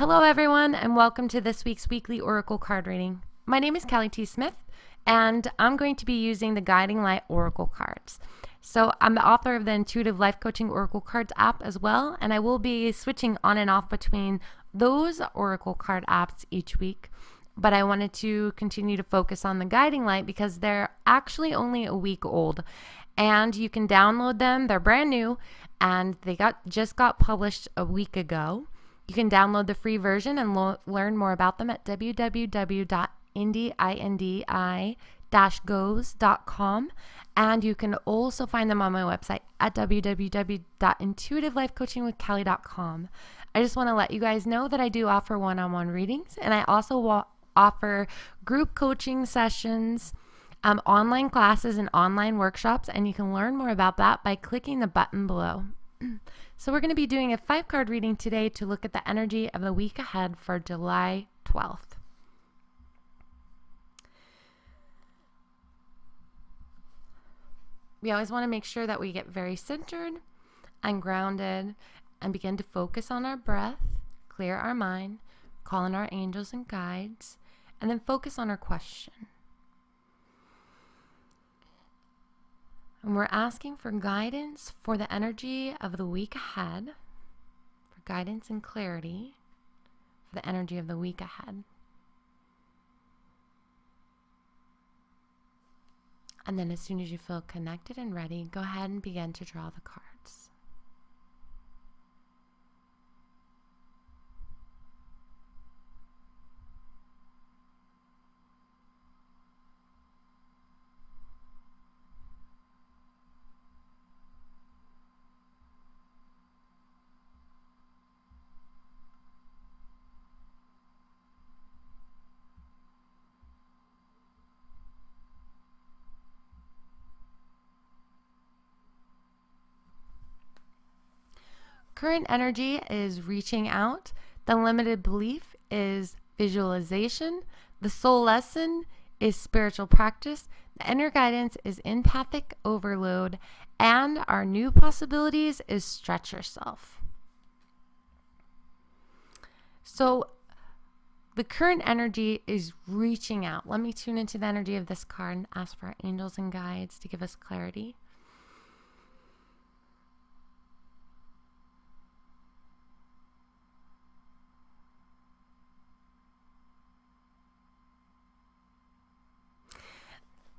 Hello, everyone, and welcome to this week's weekly Oracle card reading. My name is Kelly T. Smith, and I'm going to be using the Guiding Light Oracle cards. So I'm the author of the Intuitive Life Coaching Oracle Cards app as well, and I will be switching on and off between those Oracle card apps each week. But I wanted to continue to focus on the Guiding Light because they're actually only a week old, and you can download them. They're brand new, and they just got published a week ago. You can download the free version and learn more about them at www.indi-goes.com. And you can also find them on my website at www.intuitivelifecoachingwithkelly.com. I just want to let you guys know that I do offer one-on-one readings, and I also offer group coaching sessions, online classes, and online workshops, and you can learn more about that by clicking the button below. So we're going to be doing a 5-card reading today to look at the energy of the week ahead for July 12th. We always want to make sure that we get very centered and grounded and begin to focus on our breath, clear our mind, call in our angels and guides, and then focus on our question. And we're asking for guidance for the energy of the week ahead, for guidance and clarity for the energy of the week ahead. And then as soon as you feel connected and ready, go ahead and begin to draw the cards. Current energy is reaching out. The limited belief is visualization. The soul lesson is spiritual practice. The inner guidance is empathic overload. And our new possibilities is stretch yourself. So the current energy is reaching out. Let me tune into the energy of this card and ask for our angels and guides to give us clarity.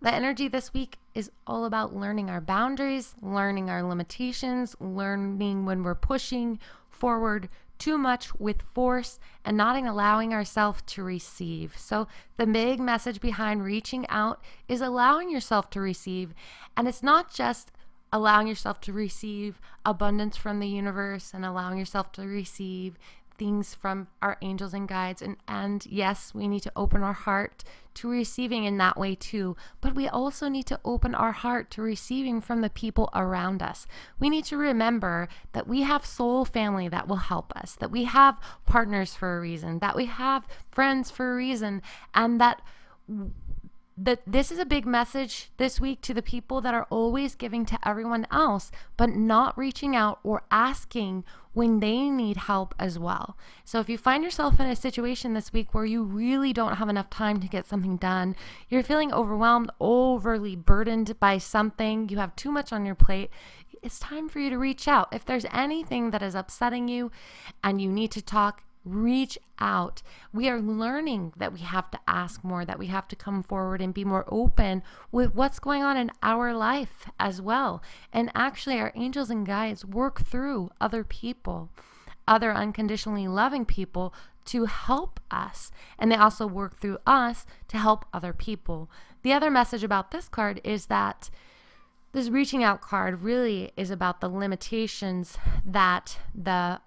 The energy this week is all about learning our boundaries, learning our limitations, learning when we're pushing forward too much with force and not allowing ourselves to receive. So the big message behind reaching out is allowing yourself to receive. And it's not just allowing yourself to receive abundance from the universe and allowing yourself to receive things from our angels and guides. And yes, we need to open our heart to receiving in that way too. But we also need to open our heart to receiving from the people around us. We need to remember that we have soul family that will help us, that we have partners for a reason, that we have friends for a reason, and that this is a big message this week to the people that are always giving to everyone else, but not reaching out or asking when they need help as well. So if you find yourself in a situation this week where you really don't have enough time to get something done, you're feeling overwhelmed, overly burdened by something, you have too much on your plate, it's time for you to reach out. If there's anything that is upsetting you and you need to talk, reach out. We are learning that we have to ask more, that we have to come forward and be more open with what's going on in our life as well. And actually, our angels and guides work through other people, other unconditionally loving people to help us. And they also work through us to help other people. The other message about this card is that this reaching out card really is about the limitations that the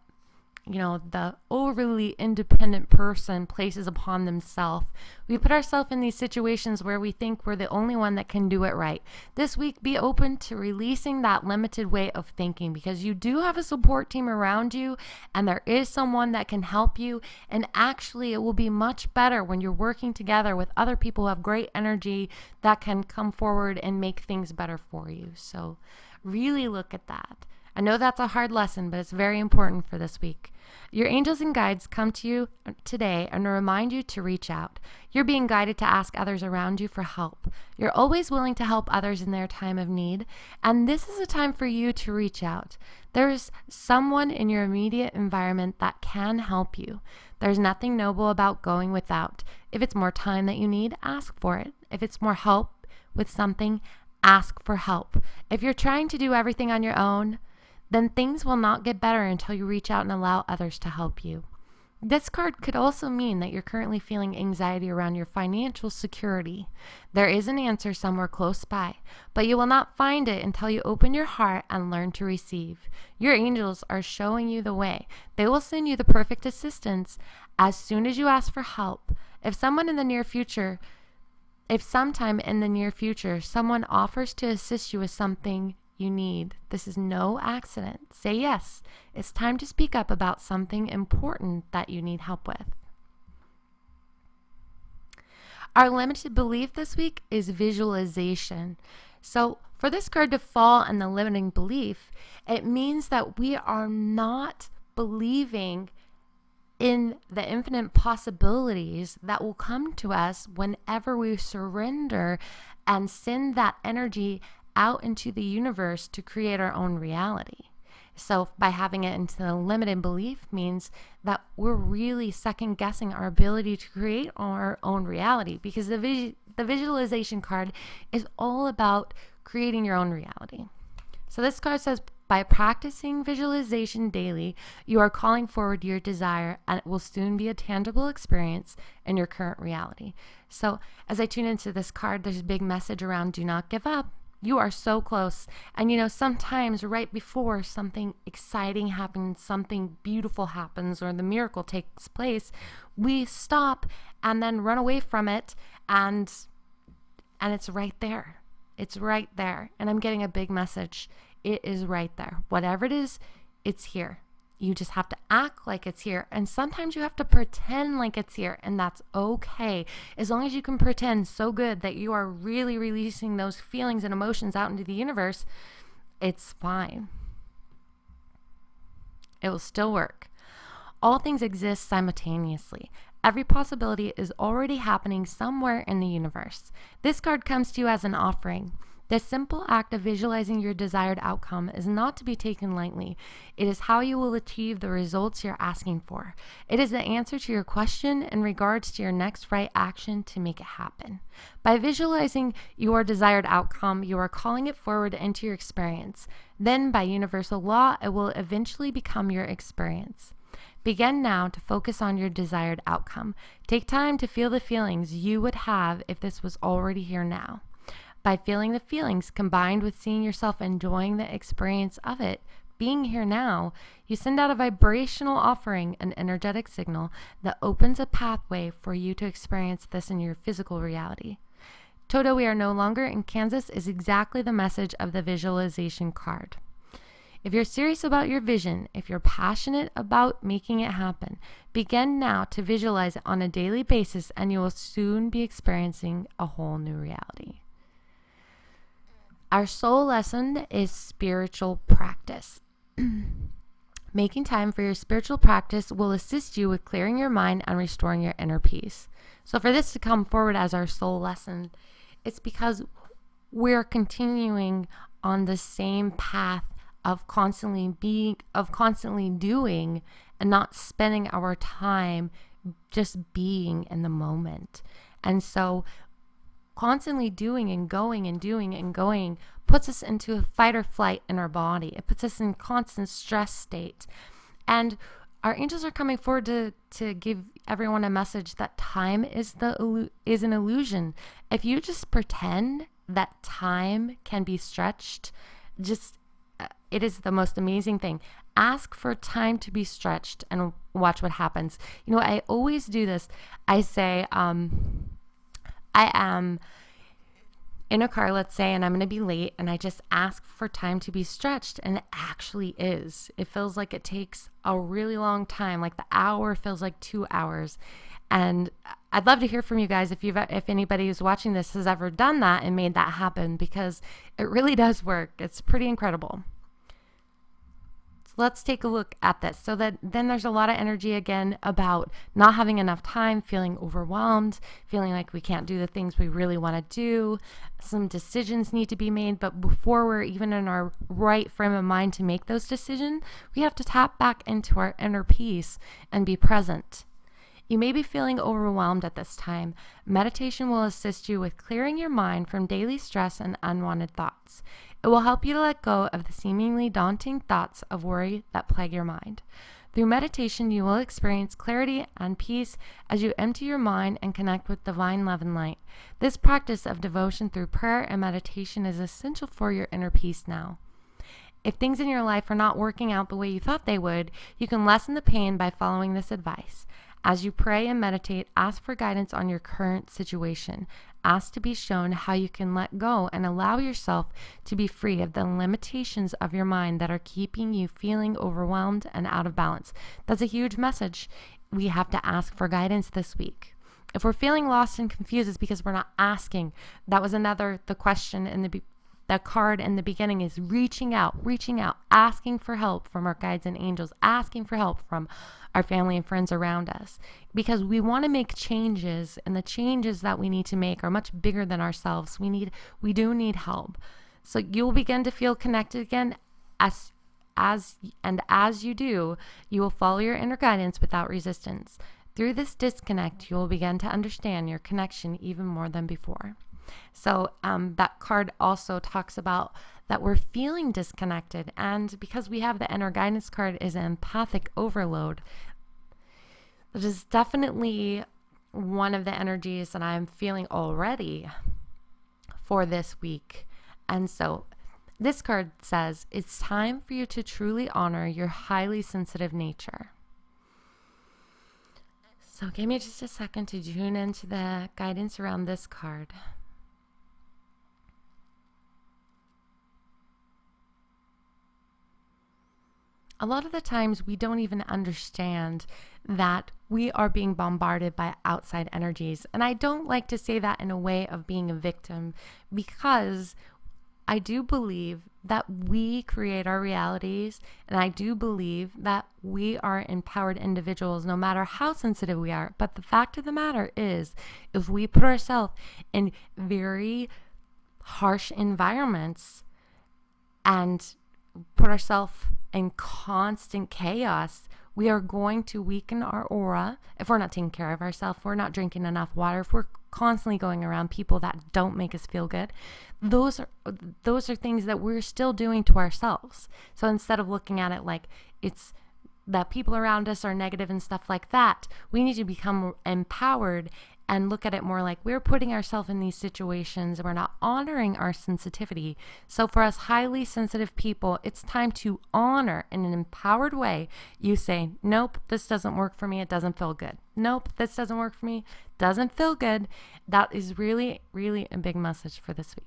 overly independent person places upon themselves. We put ourselves in these situations where we think we're the only one that can do it right. This week, be open to releasing that limited way of thinking because you do have a support team around you and there is someone that can help you. And actually, it will be much better when you're working together with other people who have great energy that can come forward and make things better for you. So really look at that. I know that's a hard lesson, but it's very important for this week. Your angels and guides come to you today and remind you to reach out. You're being guided to ask others around you for help. You're always willing to help others in their time of need, and this is a time for you to reach out. There's someone in your immediate environment that can help you. There's nothing noble about going without. If it's more time that you need, ask for it. If it's more help with something, ask for help. If you're trying to do everything on your own, then things will not get better until you reach out and allow others to help you. This card could also mean that you're currently feeling anxiety around your financial security. There is an answer somewhere close by, but you will not find it until you open your heart and learn to receive. Your angels are showing you the way. They will send you the perfect assistance as soon as you ask for help. If sometime in the near future, someone offers to assist you with something you need, this is no accident. Say yes. It's time to speak up about something important that you need help with. Our limited belief this week is visualization. So for this card to fall in the limiting belief, it means that we are not believing in the infinite possibilities that will come to us whenever we surrender and send that energy out into the universe to create our own reality. So by having it into the limited belief means that we're really second guessing our ability to create our own reality, because the visualization card is all about creating your own reality. So this card says, by practicing visualization daily, you are calling forward your desire, and it will soon be a tangible experience in your current reality. So as I tune into this card, there's a big message around do not give up. You are so close. And sometimes right before something exciting happens, something beautiful happens, or the miracle takes place, we stop and then run away from it, and it's right there. It's right there. And I'm getting a big message. It is right there. Whatever it is, it's here. You just have to act like it's here. And sometimes you have to pretend like it's here, and that's okay. As long as you can pretend so good that you are really releasing those feelings and emotions out into the universe, it's fine. It will still work. All things exist simultaneously. Every possibility is already happening somewhere in the universe. This card comes to you as an offering. This simple act of visualizing your desired outcome is not to be taken lightly. It is how you will achieve the results you're asking for. It is the answer to your question in regards to your next right action to make it happen. By visualizing your desired outcome, you are calling it forward into your experience. Then, by universal law, it will eventually become your experience. Begin now to focus on your desired outcome. Take time to feel the feelings you would have if this was already here now. By feeling the feelings combined with seeing yourself enjoying the experience of it being here now, you send out a vibrational offering, an energetic signal that opens a pathway for you to experience this in your physical reality. Toto, we are no longer in Kansas is exactly the message of the visualization card. If you're serious about your vision, if you're passionate about making it happen, begin now to visualize it on a daily basis, and you will soon be experiencing a whole new reality. Our soul lesson is spiritual practice. Making time for your spiritual practice will assist you with clearing your mind and restoring your inner peace. So for this to come forward as our soul lesson, it's because we're continuing on the same path of constantly doing and not spending our time just being in the moment. And so constantly doing and going and doing and going puts us into a fight or flight in our body. It puts us in constant stress state. And our angels are coming forward to give everyone a message that time is an illusion. If you just pretend that time can be stretched, it is the most amazing thing. Ask for time to be stretched and watch what happens. I always do this. I say, I am in a car, let's say, and I'm going to be late, and I just ask for time to be stretched, and it actually is. It feels like it takes a really long time, like the hour feels like 2 hours. And I'd love to hear from you guys if anybody who's watching this has ever done that and made that happen, because it really does work. It's pretty incredible. let's take a look at this. So that then there's a lot of energy again about not having enough time, feeling overwhelmed, feeling like we can't do the things we really want to do. Some decisions need to be made, but before we're even in our right frame of mind to make those decisions, we have to tap back into our inner peace and be present. You may be feeling overwhelmed at this time. Meditation will assist you with clearing your mind from daily stress and unwanted thoughts. It will help you to let go of the seemingly daunting thoughts of worry that plague your mind. Through meditation, you will experience clarity and peace as you empty your mind and connect with divine love and light. This practice of devotion through prayer and meditation is essential for your inner peace now. If things in your life are not working out the way you thought they would, you can lessen the pain by following this advice. As you pray and meditate, ask for guidance on your current situation. Ask to be shown how you can let go and allow yourself to be free of the limitations of your mind that are keeping you feeling overwhelmed and out of balance. That's a huge message. We have to ask for guidance this week. If we're feeling lost and confused, it's because we're not asking. That was the question in the card in the beginning is reaching out, asking for help from our guides and angels, asking for help from our family and friends around us, because we want to make changes, and the changes that we need to make are much bigger than ourselves. We do need help. So you'll begin to feel connected again as you do, you will follow your inner guidance without resistance. Through this disconnect, you will begin to understand your connection even more than before. So that card also talks about that we're feeling disconnected, and because we have the inner guidance card is empathic overload, that is definitely one of the energies that I'm feeling already for this week. And so this card says it's time for you to truly honor your highly sensitive nature. So give me just a second to tune into the guidance around this card. A lot of the times we don't even understand that we are being bombarded by outside energies. And I don't like to say that in a way of being a victim, because I do believe that we create our realities, and I do believe that we are empowered individuals no matter how sensitive we are. But the fact of the matter is, if we put ourselves in very harsh environments and put ourselves in constant chaos, we are going to weaken our aura. If we're not taking care of ourselves, if we're not drinking enough water, if we're constantly going around people that don't make us feel good, those are things that we're still doing to ourselves. So instead of looking at it like it's that people around us are negative and stuff like that, we need to become empowered and look at it more like we're putting ourselves in these situations and we're not honoring our sensitivity. So for us highly sensitive people, it's time to honor in an empowered way. You say, nope, this doesn't work for me. It doesn't feel good. Nope, this doesn't work for me. Doesn't feel good. That is really, really a big message for this week.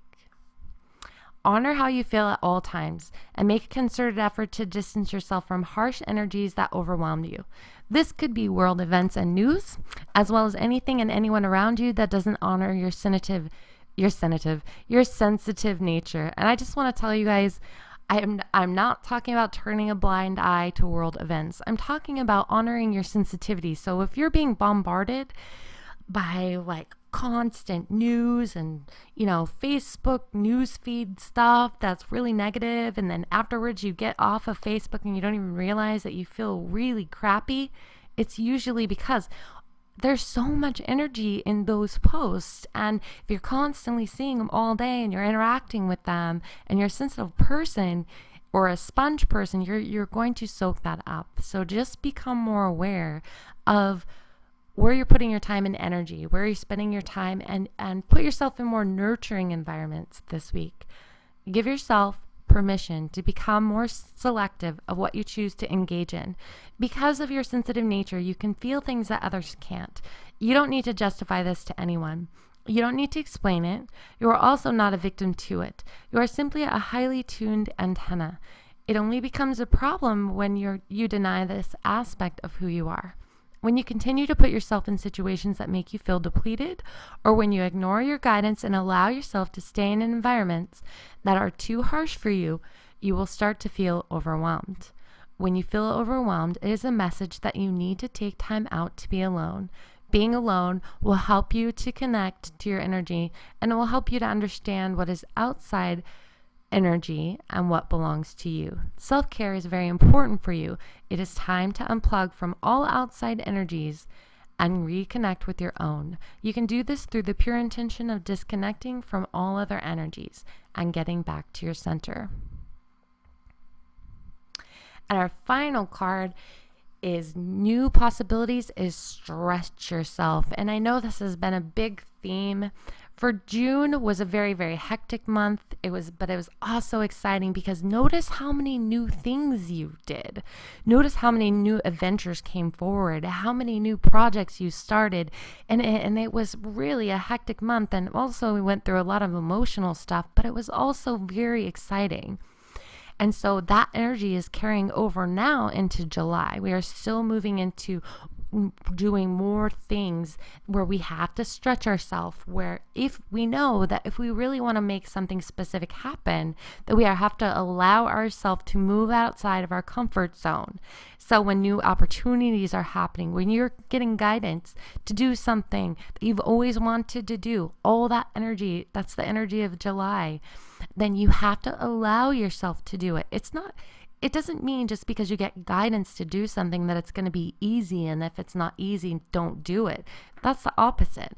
Honor how you feel at all times and make a concerted effort to distance yourself from harsh energies that overwhelm you. This could be world events and news, as well as anything and anyone around you that doesn't honor your sensitive nature. And I just want to tell you guys, I'm not talking about turning a blind eye to world events. I'm talking about honoring your sensitivity. So if you're being bombarded by like constant news and, Facebook newsfeed stuff that's really negative, and then afterwards you get off of Facebook and you don't even realize that you feel really crappy, it's usually because there's so much energy in those posts. And if you're constantly seeing them all day and you're interacting with them and you're a sensitive person or a sponge person, you're going to soak that up. So just become more aware of where you're putting your time and energy, where you're spending your time, and put yourself in more nurturing environments this week. Give yourself permission to become more selective of what you choose to engage in. Because of your sensitive nature, you can feel things that others can't. You don't need to justify this to anyone. You don't need to explain it. You are also not a victim to it. You are simply a highly tuned antenna. It only becomes a problem when you deny this aspect of who you are. When you continue to put yourself in situations that make you feel depleted, or when you ignore your guidance and allow yourself to stay in environments that are too harsh for you, you will start to feel overwhelmed. When you feel overwhelmed, it is a message that you need to take time out to be alone. Being alone will help you to connect to your energy, and it will help you to understand what is outside energy and what belongs to you. Self-care is very important for you. It is time to unplug from all outside energies and reconnect with your own. You can do this through the pure intention of disconnecting from all other energies and getting back to your center. And our final card is new possibilities, is stretch yourself. And I know this has been a big theme. For June was a very, very hectic month. But it was also exciting because notice how many new things you did. Notice how many new adventures came forward, how many new projects you started. And it was really a hectic month. And also we went through a lot of emotional stuff, but it was also very exciting. And so that energy is carrying over now into July. We are still moving into doing more things where we have to stretch ourselves, where if we know that if we really want to make something specific happen, that we have to allow ourselves to move outside of our comfort zone. So when new opportunities are happening, when you're getting guidance to do something that you've always wanted to do, all that energy, that's the energy of July, then you have to allow yourself to do it. It doesn't mean just because you get guidance to do something that it's going to be easy, and if it's not easy, don't do it. That's the opposite.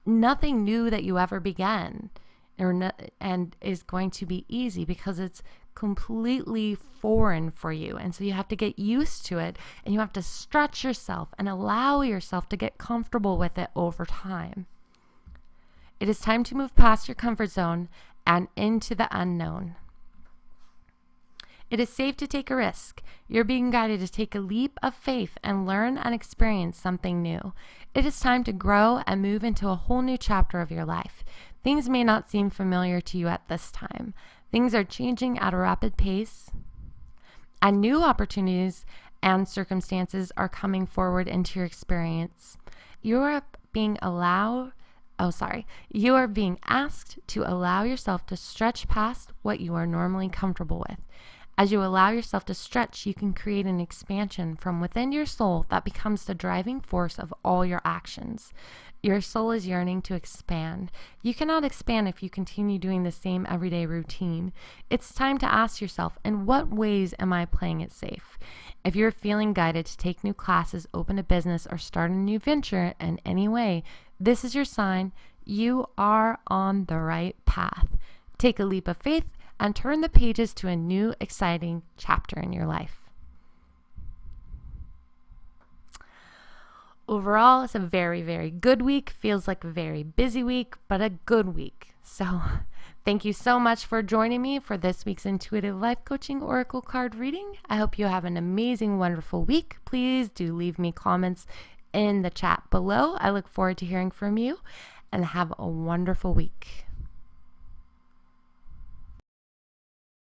Nothing new that you ever began and is going to be easy because it's completely foreign for you. And so you have to get used to it, and you have to stretch yourself and allow yourself to get comfortable with it over time. It is time to move past your comfort zone and into the unknown. It is safe to take a risk. You're being guided to take a leap of faith and learn and experience something new. It is time to grow and move into a whole new chapter of your life. Things may not seem familiar to you at this time. Things are changing at a rapid pace, and new opportunities and circumstances are coming forward into your experience. You are being asked to allow yourself to stretch past what you are normally comfortable with. As you allow yourself to stretch, you can create an expansion from within your soul that becomes the driving force of all your actions. Your soul is yearning to expand. You cannot expand if you continue doing the same everyday routine. It's time to ask yourself, in what ways am I playing it safe? If you're feeling guided to take new classes, open a business, or start a new venture in any way, this is your sign. You are on the right path. Take a leap of faith and turn the pages to a new, exciting chapter in your life. Overall, it's a very, very good week. Feels like a very busy week, but a good week. So thank you so much for joining me for this week's Intuitive Life Coaching Oracle card reading. I hope you have an amazing, wonderful week. Please do leave me comments in the chat below. I look forward to hearing from you, and have a wonderful week.